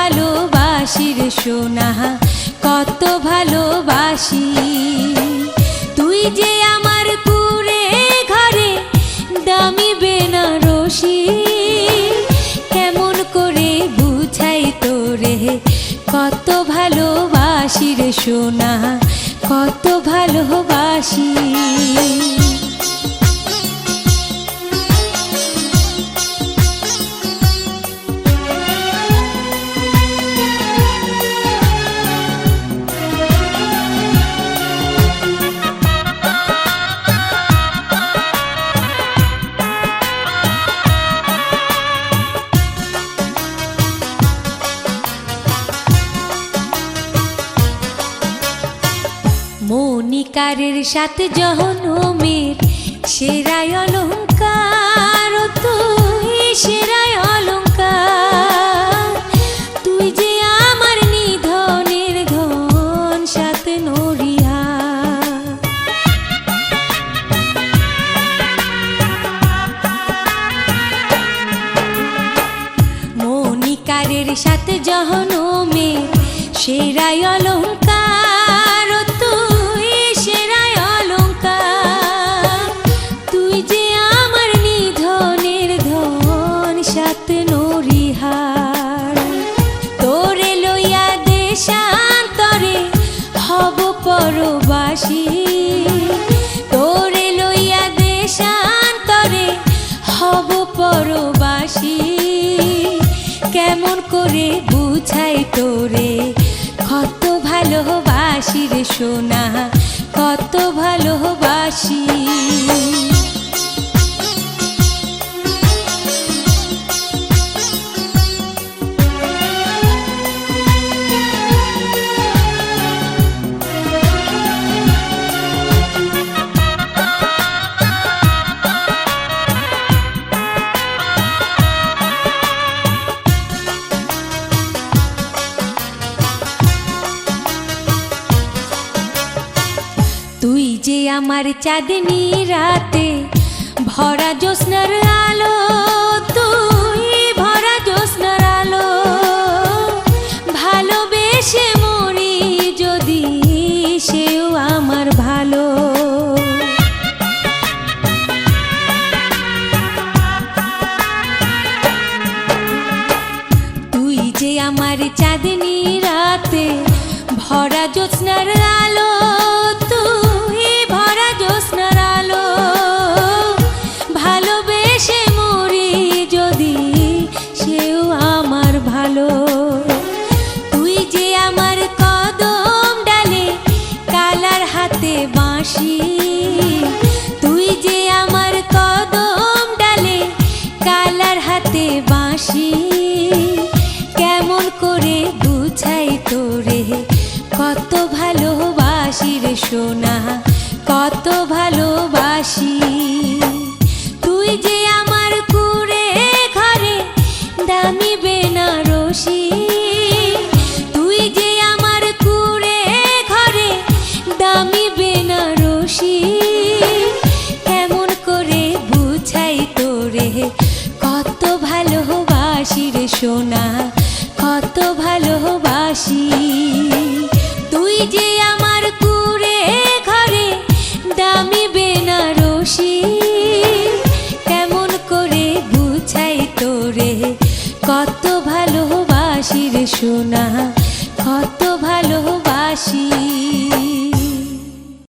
ভালোবাসি রে সোনা, কত ভালোবাসি। তুই যে আমার কুঁড়ে ঘরে দামি বেনারসি, কেমন করে বুঝাই তোরে কত ভালোবাসি রে সোনা, কত ভালোবাসি। মনিকারের সাথে জহনমের সেরাই অলঙ্কার, তুই সেরাই অলঙ্কার। তুই যে আমার নিধনের ধন সাথে নরিয়া, মনিকারের সাথে জহনমের সেরাই অলঙ্কার, তুই সেরাই অলঙ্কার। তুই যে আমার নিধনের ধন সাথে নরিহার। তোরে লইয়া দেশান্তরে হব পরবাসী, তোরে লইয়া দেশান্তরে হব পরবাসী। কেমন করে বুঝাই তোরে কত ভালোবাসি রে সোনা, কত ভালোবাসি। তুই যে আমার চাঁদনি রাতে ভরা জ্যোৎস্নার আলো, তুই ভরা জ্যোৎস্নার আলো। ভালোবেসে মরি যদি সেও আমার ভালো। তুই যে আমার চাঁদনি রাতে ভরা জ্যোৎস্নার আলো, তুই ভরা জ্যোৎস্নার আলো। ভালোবেসে মরি যদি সেও আমার ভালো। তুই যে আমার কদম ডালে কালার হাতে বাঁশি, তুই যে আমার কদম ডালে কালার হাতে বাঁশি। কেমন করে বুঝাই তোরে কত ভালোবাসি রে সোনা, কত ভালোবাসি। তুই যে আমার কুঁড়ে ঘরে দামি বেনারসি, তুই যে আমার কুঁড়ে ঘরে দামি বেনারসি। কেমন করে বুঝাই তোরে কত ভালোবাসি রে সোনা,